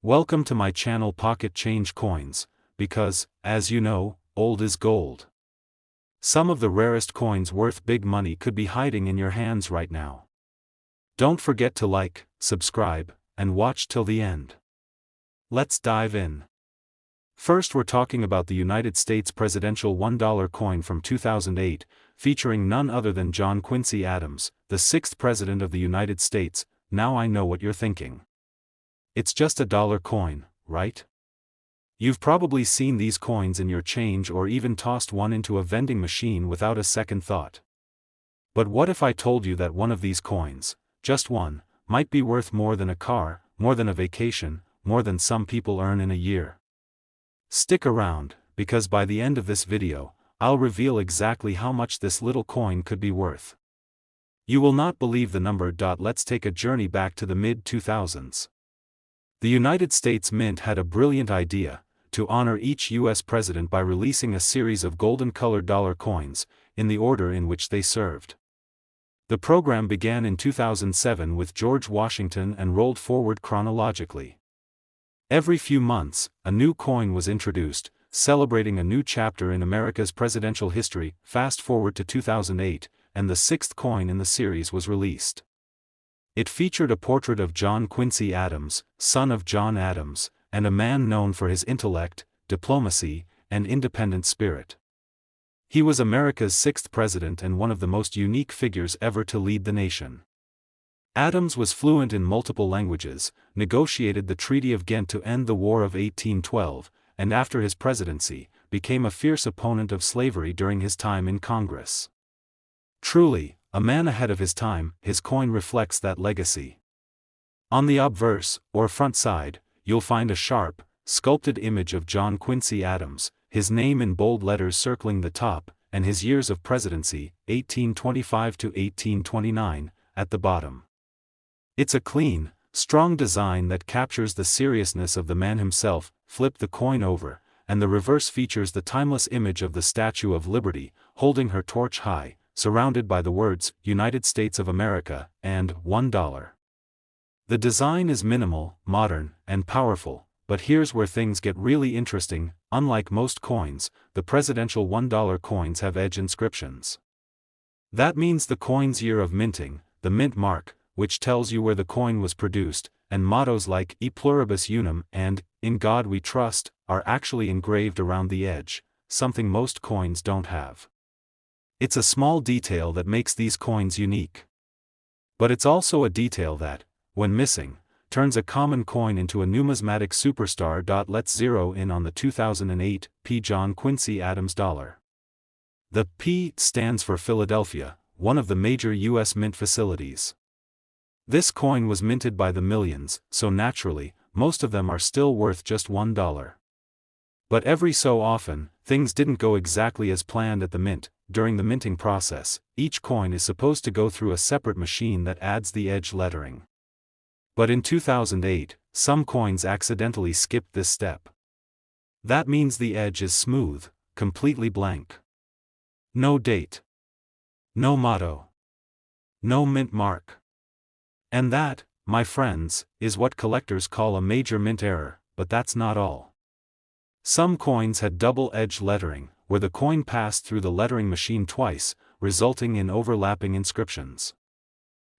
Welcome to my channel Pocket Change Coins, because, as you know, old is gold. Some of the rarest coins worth big money could be hiding in your hands right now. Don't forget to like, subscribe, and watch till the end. Let's dive in. First, we're talking about the United States presidential $1 coin from 2008, featuring none other than John Quincy Adams, the 6th President of the United States. Now I know what you're thinking. It's just a dollar coin, right? You've probably seen these coins in your change or even tossed one into a vending machine without a second thought. But what if I told you that one of these coins, just one, might be worth more than a car, more than a vacation, more than some people earn in a year? Stick around, because by the end of this video, I'll reveal exactly how much this little coin could be worth. You will not believe the number. Let's take a journey back to the mid-2000s. The United States Mint had a brilliant idea, to honor each U.S. president by releasing a series of golden-colored dollar coins, in the order in which they served. The program began in 2007 with George Washington and rolled forward chronologically. Every few months, a new coin was introduced, celebrating a new chapter in America's presidential history. Fast forward to 2008, and the 6th coin in the series was released. It featured a portrait of John Quincy Adams, son of John Adams, and a man known for his intellect, diplomacy, and independent spirit. He was America's 6th president and one of the most unique figures ever to lead the nation. Adams was fluent in multiple languages, negotiated the Treaty of Ghent to end the War of 1812, and after his presidency, became a fierce opponent of slavery during his time in Congress. Truly, a man ahead of his time. His coin reflects that legacy. On the obverse, or front side, you'll find a sharp, sculpted image of John Quincy Adams, his name in bold letters circling the top, and his years of presidency, 1825 to 1829, at the bottom. It's a clean, strong design that captures the seriousness of the man himself. Flip the coin over, and the reverse features the timeless image of the Statue of Liberty, holding her torch high, surrounded by the words, United States of America, and $1. The design is minimal, modern, and powerful, but here's where things get really interesting. Unlike most coins, the presidential $1 coins have edge inscriptions. That means the coin's year of minting, the mint mark, which tells you where the coin was produced, and mottos like E pluribus unum and In God We Trust are actually engraved around the edge, something most coins don't have. It's a small detail that makes these coins unique. But it's also a detail that, when missing, turns a common coin into a numismatic superstar. Let's zero in on the 2008 P. John Quincy Adams dollar. The P stands for Philadelphia, one of the major U.S. mint facilities. This coin was minted by the millions, so naturally, most of them are still worth just $1. But every so often, things didn't go exactly as planned at the mint. During the minting process, each coin is supposed to go through a separate machine that adds the edge lettering. But in 2008, some coins accidentally skipped this step. That means the edge is smooth, completely blank. No date. No motto. No mint mark. And that, my friends, is what collectors call a major mint error. But that's not all. Some coins had double-edged lettering, where the coin passed through the lettering machine twice, resulting in overlapping inscriptions.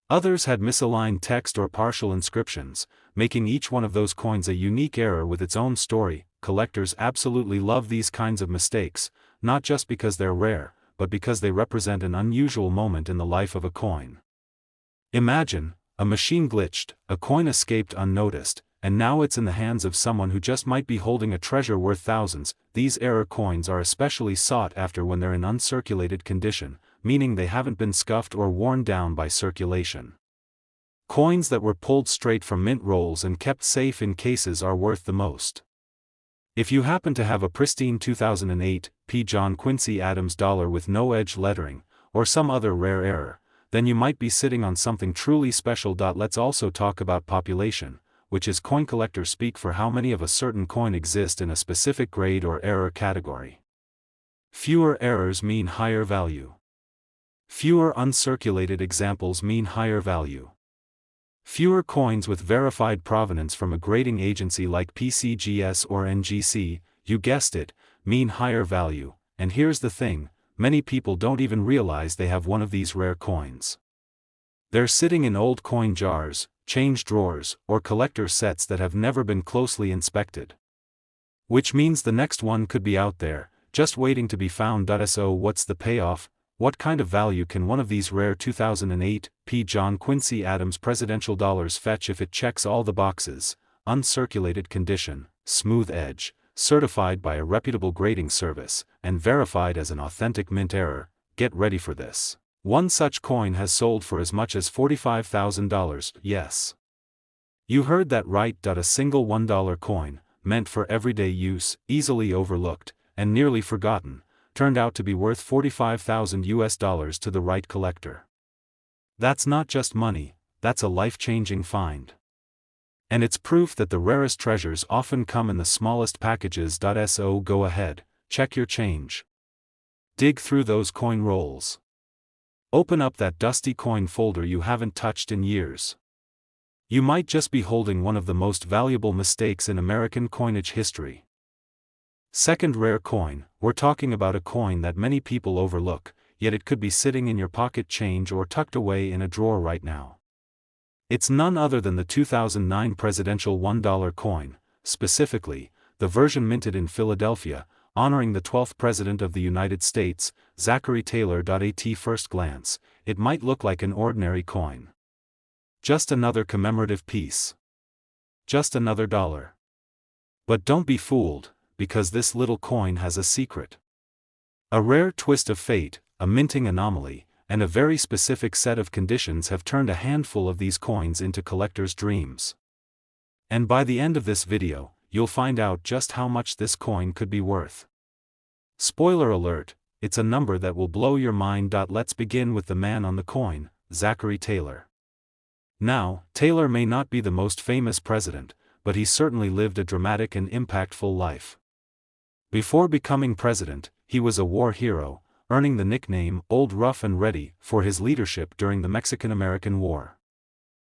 Others had misaligned text or partial inscriptions, making each one of those coins a unique error with its own story. Collectors absolutely love these kinds of mistakes, not just because they're rare, but because they represent an unusual moment in the life of a coin. Imagine, a machine glitched, a coin escaped unnoticed, and now it's in the hands of someone who just might be holding a treasure worth thousands. These error coins are especially sought after when they're in uncirculated condition, meaning they haven't been scuffed or worn down by circulation. Coins that were pulled straight from mint rolls and kept safe in cases are worth the most. If you happen to have a pristine 2008 P. John Quincy Adams dollar with no edge lettering, or some other rare error, then you might be sitting on something truly special. Let's also talk about population, which is coin collector speak for how many of a certain coin exist in a specific grade or error category. Fewer errors mean higher value. Fewer uncirculated examples mean higher value. Fewer coins with verified provenance from a grading agency like PCGS or NGC, you guessed it, mean higher value, and here's the thing, many people don't even realize they have one of these rare coins. They're sitting in old coin jars, change drawers, or collector sets that have never been closely inspected. Which means the next one could be out there, just waiting to be found. So what's the payoff? What kind of value can one of these rare 2008 P. John Quincy Adams presidential dollars fetch if it checks all the boxes? Uncirculated condition, smooth edge, certified by a reputable grading service, and verified as an authentic mint error. Get ready for this. One such coin has sold for as much as $45,000, yes. You heard that right. A single $1 coin, meant for everyday use, easily overlooked, and nearly forgotten, turned out to be worth $45,000 to the right collector. That's not just money, that's a life-changing find. And it's proof that the rarest treasures often come in the smallest packages. So go ahead, check your change. Dig through those coin rolls. Open up that dusty coin folder you haven't touched in years. You might just be holding one of the most valuable mistakes in American coinage history. Second rare coin, we're talking about a coin that many people overlook, yet it could be sitting in your pocket change or tucked away in a drawer right now. It's none other than the 2009 presidential $1 coin, specifically, the version minted in Philadelphia, honoring the 12th President of the United States, Zachary Taylor. At first glance, it might look like an ordinary coin. Just another commemorative piece. Just another dollar. But don't be fooled, because this little coin has a secret. A rare twist of fate, a minting anomaly, and a very specific set of conditions have turned a handful of these coins into collectors' dreams. And by the end of this video, you'll find out just how much this coin could be worth. Spoiler alert, it's a number that will blow your mind. Let's begin with the man on the coin, Zachary Taylor. Now, Taylor may not be the most famous president, but he certainly lived a dramatic and impactful life. Before becoming president, he was a war hero, earning the nickname Old Rough and Ready for his leadership during the Mexican-American War.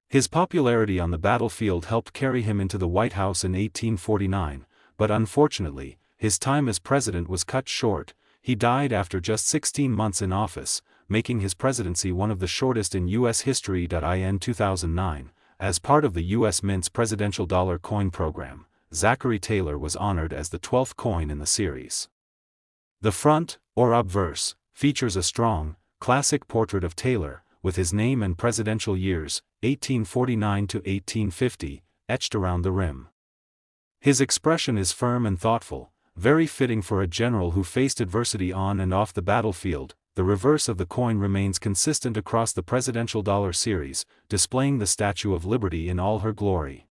His popularity on the battlefield helped carry him into the White House in 1849, but unfortunately, his time as president was cut short. He died after just 16 months in office, making his presidency one of the shortest in U.S. history. In 2009, as part of the U.S. Mint's presidential dollar coin program, Zachary Taylor was honored as the 12th coin in the series. The front, or obverse, features a strong, classic portrait of Taylor, with his name and presidential years, 1849 to 1850, etched around the rim. His expression is firm and thoughtful, very fitting for a general who faced adversity on and off the battlefield. The reverse of the coin remains consistent across the presidential dollar series, displaying the Statue of Liberty in all her glory.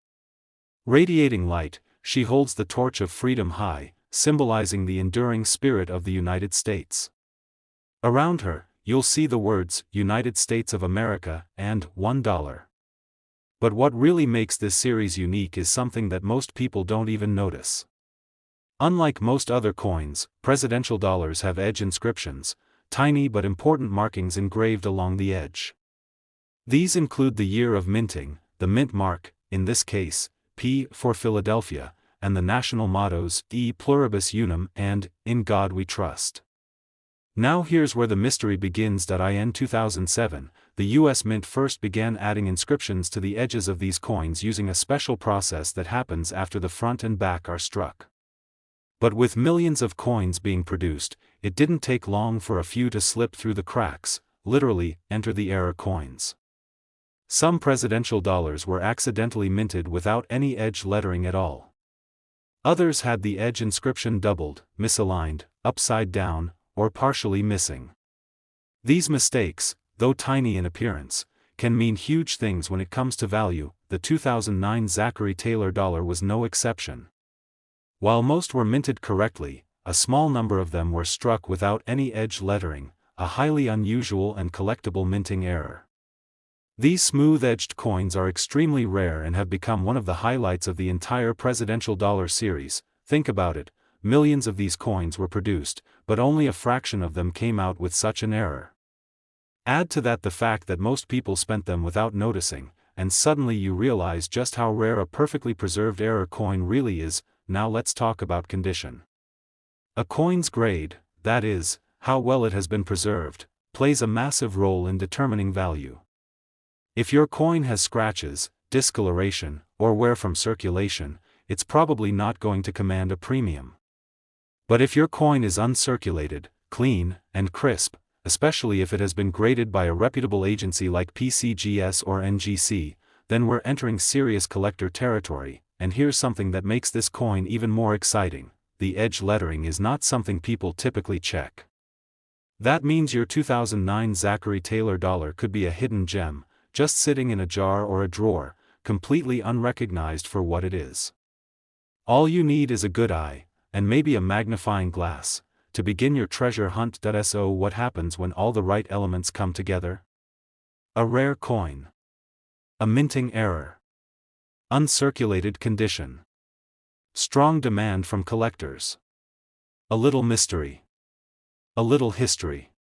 Radiating light, she holds the torch of freedom high, symbolizing the enduring spirit of the United States. Around her, you'll see the words, United States of America, and $1. But what really makes this series unique is something that most people don't even notice. Unlike most other coins, presidential dollars have edge inscriptions, tiny but important markings engraved along the edge. These include the year of minting, the mint mark, in this case, P for Philadelphia, and the national mottos, E pluribus unum and In God We Trust. Now here's where the mystery begins. In 2007, the U.S. Mint first began adding inscriptions to the edges of these coins using a special process that happens after the front and back are struck. But with millions of coins being produced, it didn't take long for a few to slip through the cracks, literally, enter the error coins. Some presidential dollars were accidentally minted without any edge lettering at all. Others had the edge inscription doubled, misaligned, upside down, or partially missing. These mistakes, though tiny in appearance, can mean huge things when it comes to value. The 2009 Zachary Taylor dollar was no exception. While most were minted correctly, a small number of them were struck without any edge lettering, a highly unusual and collectible minting error. These smooth-edged coins are extremely rare and have become one of the highlights of the entire presidential dollar series. Think about it, millions of these coins were produced, but only a fraction of them came out with such an error. Add to that the fact that most people spent them without noticing, and suddenly you realize just how rare a perfectly preserved error coin really is. Now let's talk about condition. A coin's grade, that is, how well it has been preserved, plays a massive role in determining value. If your coin has scratches, discoloration, or wear from circulation, it's probably not going to command a premium. But if your coin is uncirculated, clean, and crisp, especially if it has been graded by a reputable agency like PCGS or NGC, then we're entering serious collector territory. And here's something that makes this coin even more exciting: the edge lettering is not something people typically check. That means your 2009 Zachary Taylor dollar could be a hidden gem, just sitting in a jar or a drawer, completely unrecognized for what it is. All you need is a good eye, and maybe a magnifying glass, to begin your treasure hunt. So what happens when all the right elements come together? A rare coin. A minting error. Uncirculated condition. Strong demand from collectors. A little mystery. A little history.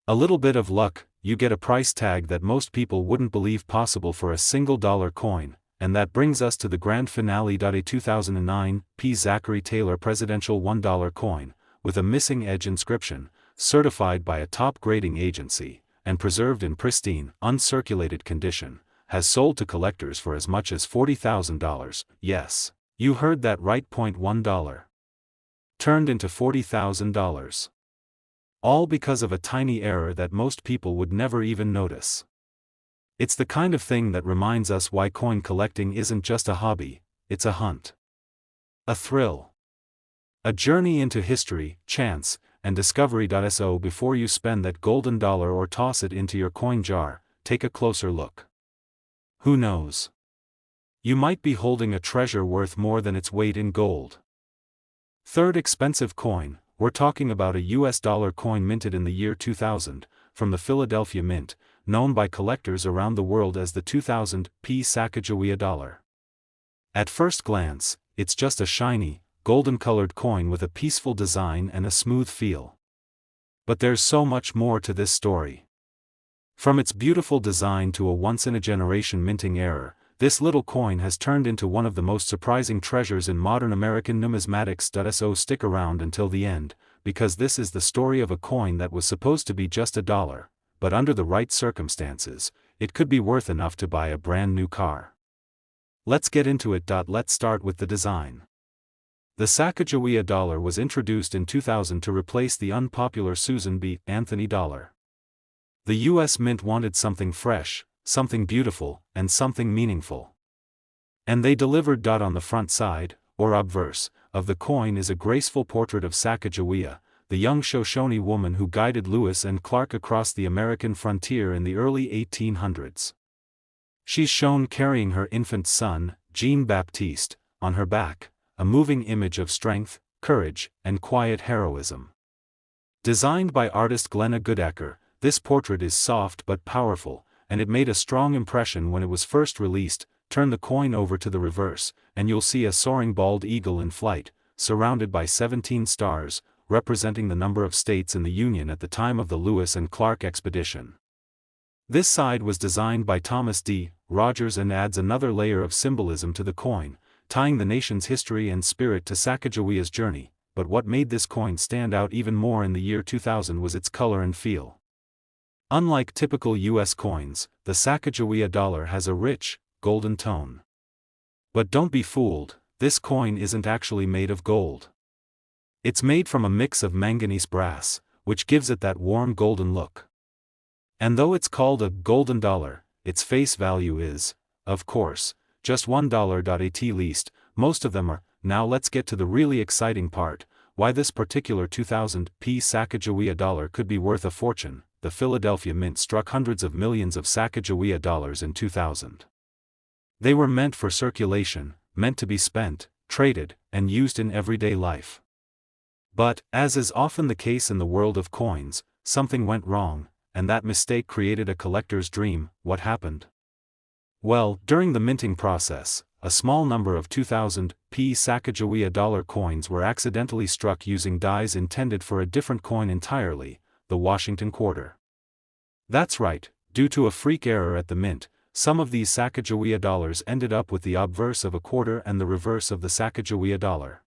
A little bit of luck, you get a price tag that most people wouldn't believe possible for a single dollar coin. And that brings us to the grand finale. A 2009 P. Zachary Taylor presidential $1 coin, with a missing edge inscription, certified by a top grading agency, and preserved in pristine, uncirculated condition, has sold to collectors for as much as $40,000. Yes, you heard that right. $1 turned into $40,000. All because of a tiny error that most people would never even notice. It's the kind of thing that reminds us why coin collecting isn't just a hobby, it's a hunt. A thrill. A journey into history, chance, and discovery. So before you spend that golden dollar or toss it into your coin jar, take a closer look. Who knows? You might be holding a treasure worth more than its weight in gold. Third expensive coin, we're talking about a US dollar coin minted in the year 2000, from the Philadelphia Mint, known by collectors around the world as the 2000 P. Sacagawea dollar. At first glance, it's just a shiny, golden-colored coin with a peaceful design and a smooth feel. But there's so much more to this story. From its beautiful design to a once-in-a-generation minting error, this little coin has turned into one of the most surprising treasures in modern American numismatics. So stick around until the end, because this is the story of a coin that was supposed to be just a dollar, but under the right circumstances, it could be worth enough to buy a brand new car. Let's get into it. Let's start with the design. The Sacagawea dollar was introduced in 2000 to replace the unpopular Susan B. Anthony dollar. The US Mint wanted something fresh, something beautiful, and something meaningful. And they delivered. On the front side, or obverse, of the coin is a graceful portrait of Sacagawea, the young Shoshone woman who guided Lewis and Clark across the American frontier in the early 1800s. She's shown carrying her infant son, Jean-Baptiste, on her back, a moving image of strength, courage, and quiet heroism. Designed by artist Glenna Goodacker, this portrait is soft but powerful, and it made a strong impression when it was first released. Turn the coin over to the reverse, and you'll see a soaring bald eagle in flight, surrounded by 17 stars, representing the number of states in the Union at the time of the Lewis and Clark expedition. This side was designed by Thomas D. Rogers and adds another layer of symbolism to the coin, tying the nation's history and spirit to Sacagawea's journey. But what made this coin stand out even more in the year 2000 was its color and feel. Unlike typical US coins, the Sacagawea dollar has a rich, golden tone. But don't be fooled, this coin isn't actually made of gold. It's made from a mix of manganese brass, which gives it that warm golden look. And though it's called a golden dollar, its face value is, of course, just $1. At least, most of them are. Now let's get to the really exciting part, why this particular 2000 P. Sacagawea dollar could be worth a fortune. The Philadelphia Mint struck hundreds of millions of Sacagawea dollars in 2000. They were meant for circulation, meant to be spent, traded, and used in everyday life. But, as is often the case in the world of coins, something went wrong, and that mistake created a collector's dream. What happened? Well, during the minting process, a small number of 2000 P. Sacagawea dollar coins were accidentally struck using dies intended for a different coin entirely, the Washington quarter. That's right, due to a freak error at the mint, some of these Sacagawea dollars ended up with the obverse of a quarter and the reverse of the Sacagawea dollar.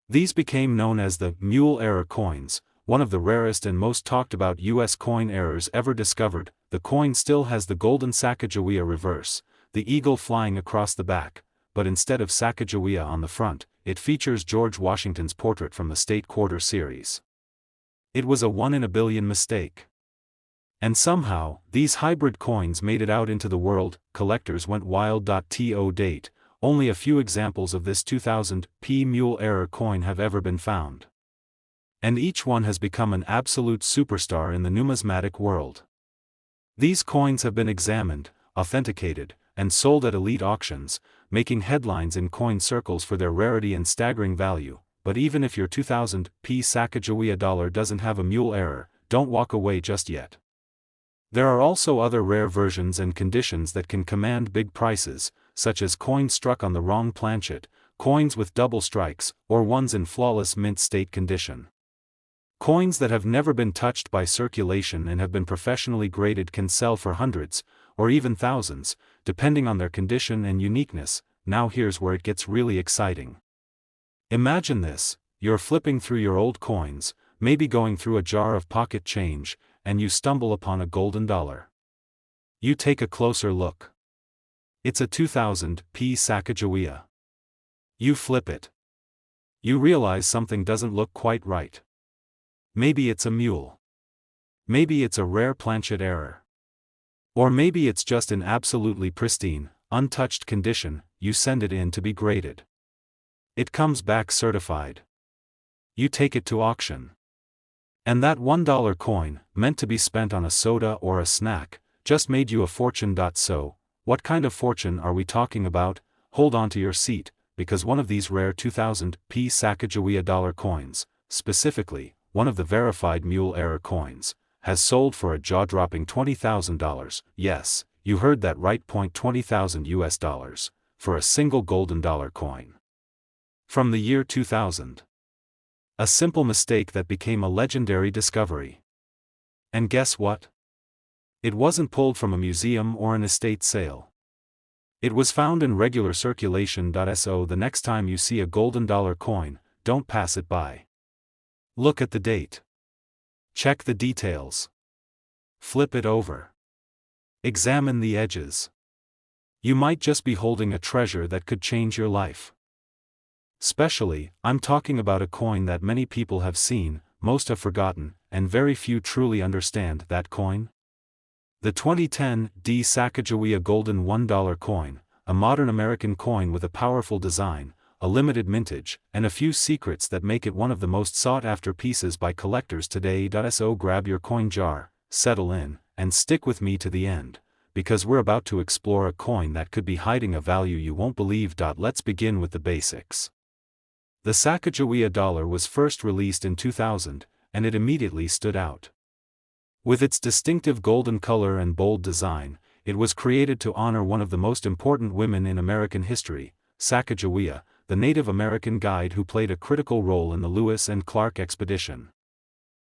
These became known as the mule error coins, one of the rarest and most talked about U.S. coin errors ever discovered. The coin still has the golden Sacagawea reverse, the eagle flying across the back, but instead of Sacagawea on the front, it features George Washington's portrait from the State Quarter series. It was a 1 in a billion mistake. And somehow, these hybrid coins made it out into the world. Collectors went wild. To date, only a few examples of this 2000 P mule error coin have ever been found. And each one has become an absolute superstar in the numismatic world. These coins have been examined, authenticated, and sold at elite auctions, making headlines in coin circles for their rarity and staggering value. But even if your 2000 P Sacagawea dollar doesn't have a mule error, don't walk away just yet. There are also other rare versions and conditions that can command big prices, such as coins struck on the wrong planchet, coins with double strikes, or ones in flawless mint state condition. Coins that have never been touched by circulation and have been professionally graded can sell for hundreds, or even thousands, depending on their condition and uniqueness. Now here's where it gets really exciting. Imagine this: you're flipping through your old coins, maybe going through a jar of pocket change, and you stumble upon a golden dollar. You take a closer look. It's a 2000 P Sacagawea. You flip it. You realize something doesn't look quite right. Maybe it's a mule. Maybe it's a rare planchet error. Or maybe it's just in absolutely pristine, untouched condition. You send it in to be graded. It comes back certified. You take it to auction. And that $1 coin, meant to be spent on a soda or a snack, just made you a fortune. So, what kind of fortune are we talking about? Hold on to your seat, because one of these rare 2000 P Sacagawea dollar coins, specifically, one of the verified mule error coins, has sold for a jaw-dropping $20,000. Yes, you heard that right. $20,000 US, for a single golden dollar coin. From the year 2000. A simple mistake that became a legendary discovery. And guess what? It wasn't pulled from a museum or an estate sale. It was found in regular circulation. So the next time you see a golden dollar coin, don't pass it by. Look at the date. Check the details. Flip it over. Examine the edges. You might just be holding a treasure that could change your life. Especially, I'm talking about a coin that many people have seen, most have forgotten, and very few truly understand that coin. The 2010 D Sacagawea Golden $1 coin, a modern American coin with a powerful design, a limited mintage, and a few secrets that make it one of the most sought-after pieces by collectors today. So grab your coin jar, settle in, and stick with me to the end, because we're about to explore a coin that could be hiding a value you won't believe. Let's begin with the basics. The Sacagawea dollar was first released in 2000, and it immediately stood out. With its distinctive golden color and bold design, it was created to honor one of the most important women in American history, Sacagawea, the Native American guide who played a critical role in the Lewis and Clark expedition.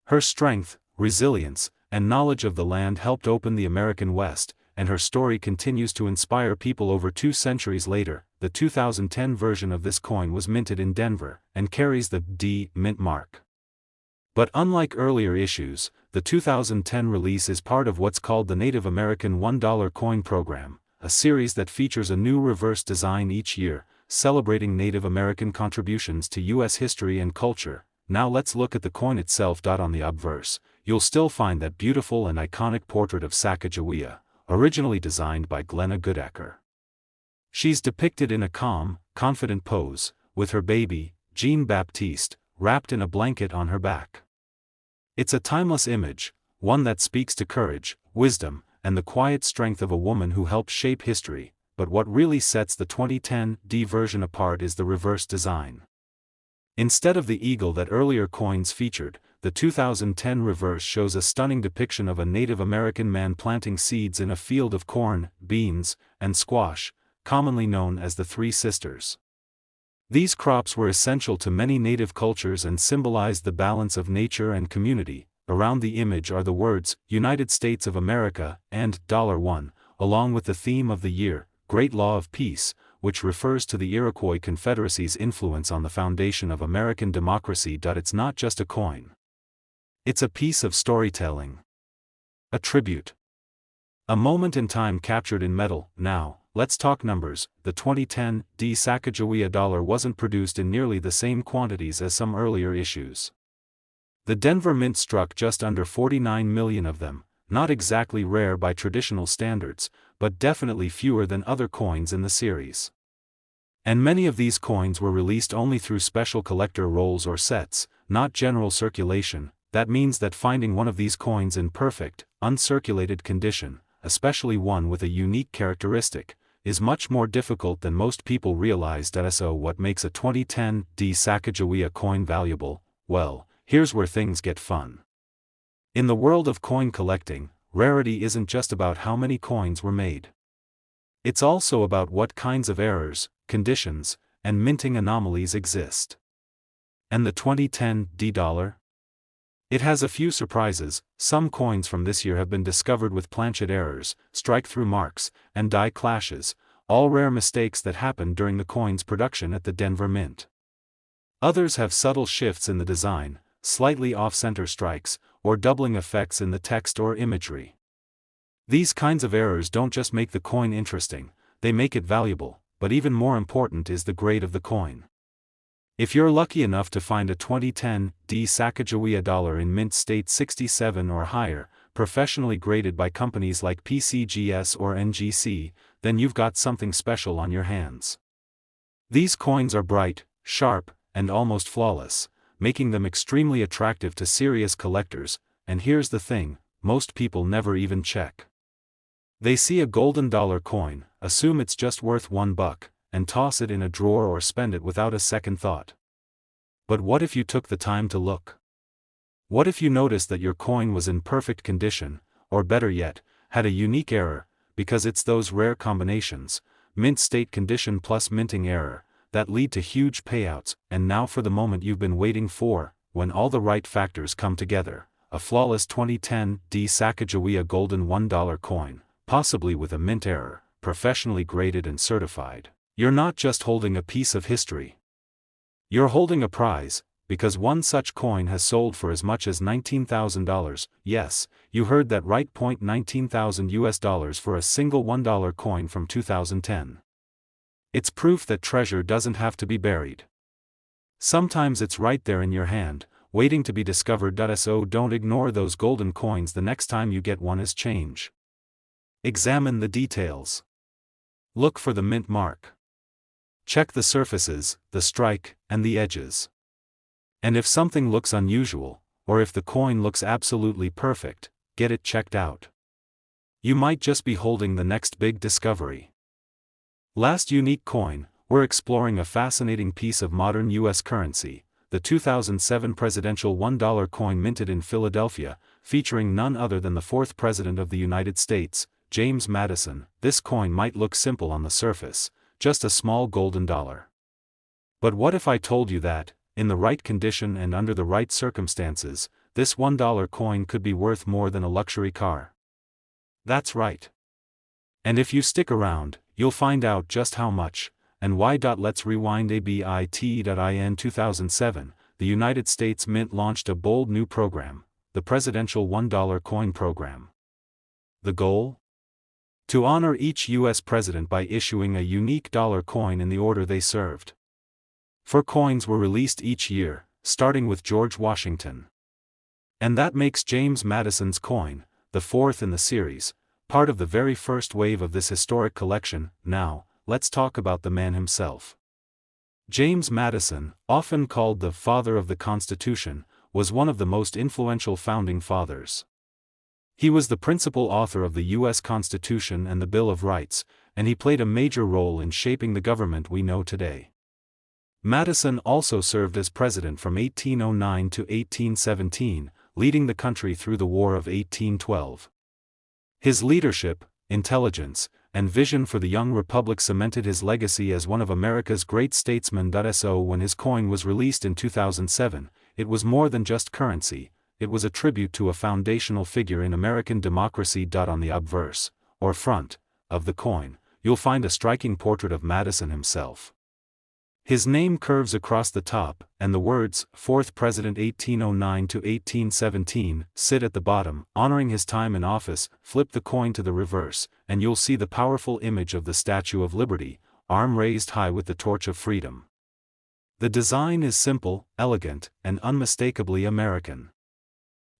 Her strength, resilience, and knowledge of the land helped open the American West, and her story continues to inspire people over 2 centuries later. The 2010 version of this coin was minted in Denver, and carries the D mint mark. But unlike earlier issues, the 2010 release is part of what's called the Native American $1 coin program, a series that features a new reverse design each year, celebrating Native American contributions to U.S. history and culture. Now let's look at the coin itself. On the obverse, you'll still find that beautiful and iconic portrait of Sacagawea, originally designed by Glenna Goodacker. She's depicted in a calm, confident pose, with her baby, Jean Baptiste, wrapped in a blanket on her back. It's a timeless image, one that speaks to courage, wisdom, and the quiet strength of a woman who helped shape history. But what really sets the 2010 D version apart is the reverse design. Instead of the eagle that earlier coins featured, the 2010 reverse shows a stunning depiction of a Native American man planting seeds in a field of corn, beans, and squash, commonly known as the Three Sisters. These crops were essential to many native cultures and symbolized the balance of nature and community. Around the image are the words, United States of America, and $1, along with the theme of the year, Great Law of Peace, which refers to the Iroquois Confederacy's influence on the foundation of American democracy. It's not just a coin. It's a piece of storytelling. A tribute. A moment in time captured in metal. Now, let's talk numbers. The 2010 Sacagawea dollar wasn't produced in nearly the same quantities as some earlier issues. The Denver Mint struck just under 49 million of them, not exactly rare by traditional standards, but definitely fewer than other coins in the series. And many of these coins were released only through special collector rolls or sets, not general circulation. That means that finding one of these coins in perfect, uncirculated condition, especially one with a unique characteristic, is much more difficult than most people realize. So what makes a 2010 Sacagawea coin valuable? Well, here's where things get fun. In the world of coin collecting, rarity isn't just about how many coins were made. It's also about what kinds of errors, conditions, and minting anomalies exist. And the 2010 dollar? It has a few surprises. Some coins from this year have been discovered with planchet errors, strike-through marks, and die clashes, all rare mistakes that happened during the coin's production at the Denver Mint. Others have subtle shifts in the design, slightly off-center strikes, or doubling effects in the text or imagery. These kinds of errors don't just make the coin interesting, they make it valuable, but even more important is the grade of the coin. If you're lucky enough to find a 2010 Sacagawea dollar in mint state 67 or higher, professionally graded by companies like PCGS or NGC, then you've got something special on your hands. These coins are bright, sharp, and almost flawless, making them extremely attractive to serious collectors. And here's the thing, most people never even check. They see a golden dollar coin, assume it's just worth $1, and toss it in a drawer or spend it without a second thought. But what if you took the time to look? What if you noticed that your coin was in perfect condition, or better yet, had a unique error, because it's those rare combinations, mint state condition plus minting error, that lead to huge payouts. And now for the moment you've been waiting for, when all the right factors come together, a flawless 2010 Sacagawea golden $1 coin, possibly with a mint error, professionally graded and certified. You're not just holding a piece of history. You're holding a prize, because one such coin has sold for as much as $19,000. Yes, you heard that right. $19,000 for a single $1 coin from 2010. It's proof that treasure doesn't have to be buried. Sometimes it's right there in your hand, waiting to be discovered. So don't ignore those golden coins the next time you get one as change. Examine the details. Look for the mint mark. Check the surfaces, the strike, and the edges. And if something looks unusual, or if the coin looks absolutely perfect, get it checked out. You might just be holding the next big discovery. Last unique coin, we're exploring a fascinating piece of modern U.S. currency, the 2007 presidential $1 coin minted in Philadelphia, featuring none other than the fourth President of the United States, James Madison. This coin might look simple on the surface, just a small golden dollar. But what if I told you that, in the right condition and under the right circumstances, this $1 coin could be worth more than a luxury car? That's right. And if you stick around, you'll find out just how much, and why. Let's rewind a bit. In 2007, the United States Mint launched a bold new program, the Presidential $1 Coin Program. The goal? To honor each U.S. president by issuing a unique dollar coin in the order they served. 4 coins were released each year, starting with George Washington. And that makes James Madison's coin, the 4th in the series, part of the very first wave of this historic collection. Now, let's talk about the man himself. James Madison, often called the Father of the Constitution, was one of the most influential founding fathers. He was the principal author of the U.S. Constitution and the Bill of Rights, and he played a major role in shaping the government we know today. Madison also served as president from 1809 to 1817, leading the country through the War of 1812. His leadership, intelligence, and vision for the young republic cemented his legacy as one of America's great statesmen. So when his coin was released in 2007, it was more than just currency, it was a tribute to a foundational figure in American democracy. On the obverse, or front, of the coin, you'll find a striking portrait of Madison himself. His name curves across the top, and the words, 4th President 1809 to 1817, sit at the bottom, honoring his time in office. Flip the coin to the reverse, and you'll see the powerful image of the Statue of Liberty, arm raised high with the torch of freedom. The design is simple, elegant, and unmistakably American.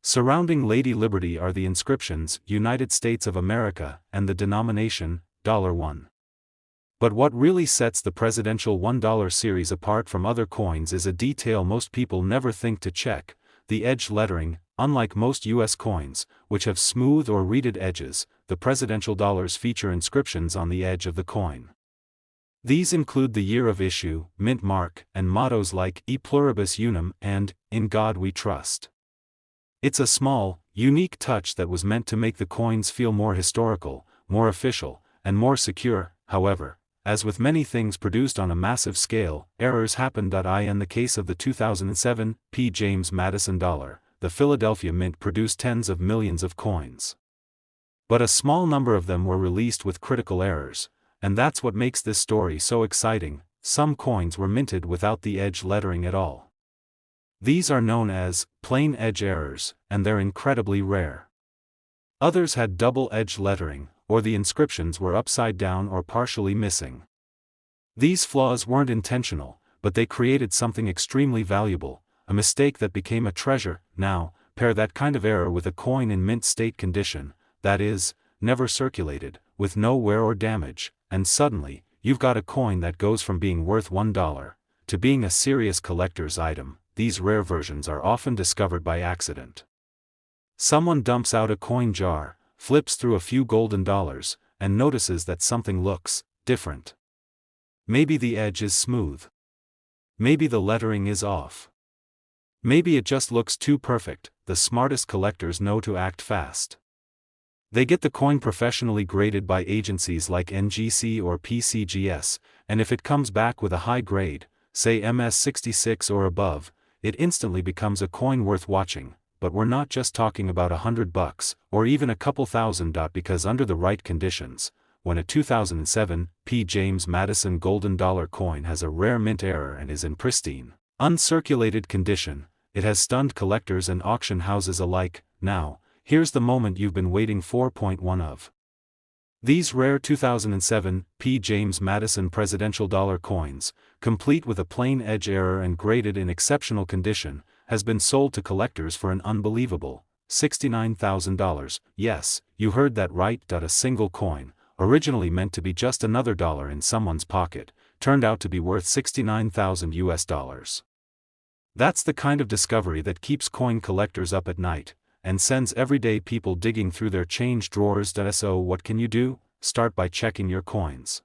Surrounding Lady Liberty are the inscriptions, United States of America, and the denomination, $1. But what really sets the presidential $1 series apart from other coins is a detail most people never think to check: the edge lettering. Unlike most U.S. coins, which have smooth or reeded edges, the presidential dollars feature inscriptions on the edge of the coin. These include the year of issue, mint mark, and mottos like E pluribus unum and In God We Trust. It's a small, unique touch that was meant to make the coins feel more historical, more official, and more secure. However, as with many things produced on a massive scale, errors happen. In the case of the 2007 P. James Madison dollar, the Philadelphia Mint produced tens of millions of coins. But a small number of them were released with critical errors, and that's what makes this story so exciting. Some coins were minted without the edge lettering at all. These are known as plain edge errors, and they're incredibly rare. Others had double edge lettering, or the inscriptions were upside down or partially missing. These flaws weren't intentional, but they created something extremely valuable, a mistake that became a treasure. Now, pair that kind of error with a coin in mint state condition, that is, never circulated, with no wear or damage, and suddenly, you've got a coin that goes from being worth $1 to being a serious collector's item. These rare versions are often discovered by accident. Someone dumps out a coin jar, flips through a few golden dollars, and notices that something looks different. Maybe the edge is smooth. Maybe the lettering is off. Maybe it just looks too perfect. The smartest collectors know to act fast. They get the coin professionally graded by agencies like NGC or PCGS, and if it comes back with a high grade, say MS66 or above, it instantly becomes a coin worth watching. But we're not just talking about $100, or even a couple thousand. Because under the right conditions, when a 2007 P. James Madison golden dollar coin has a rare mint error and is in pristine, uncirculated condition, it has stunned collectors and auction houses alike. Now, here's the moment you've been waiting for. One of these rare 2007 P. James Madison presidential dollar coins, complete with a plain edge error and graded in exceptional condition, has been sold to collectors for an unbelievable $69,000. Yes, you heard that right. A single coin, originally meant to be just another dollar in someone's pocket, turned out to be worth $69,000. That's the kind of discovery that keeps coin collectors up at night, and sends everyday people digging through their change drawers. So what can you do? Start by checking your coins.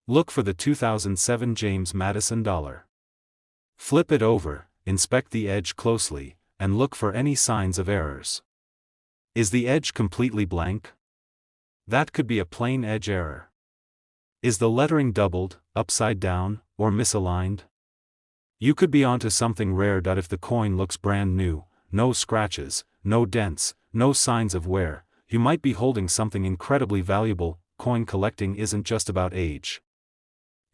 Look for the 2007 James Madison dollar. Flip it over, inspect the edge closely, and look for any signs of errors. Is the edge completely blank? That could be a plain edge error. Is the lettering doubled, upside down, or misaligned? You could be onto something rare. If the coin looks brand new, no scratches, no dents, no signs of wear, you might be holding something incredibly valuable. Coin collecting isn't just about age.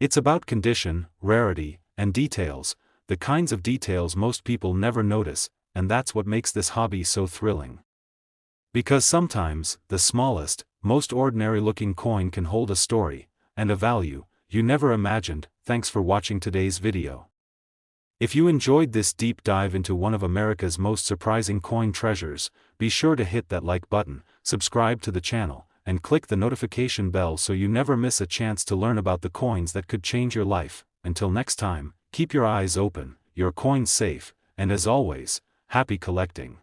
It's about condition, rarity, and details, the kinds of details most people never notice, and that's what makes this hobby so thrilling. Because sometimes, the smallest, most ordinary-looking coin can hold a story, and a value, you never imagined. Thanks for watching today's video. If you enjoyed this deep dive into one of America's most surprising coin treasures, be sure to hit that like button, subscribe to the channel, and click the notification bell so you never miss a chance to learn about the coins that could change your life. Until next time, keep your eyes open, your coins safe, and as always, happy collecting.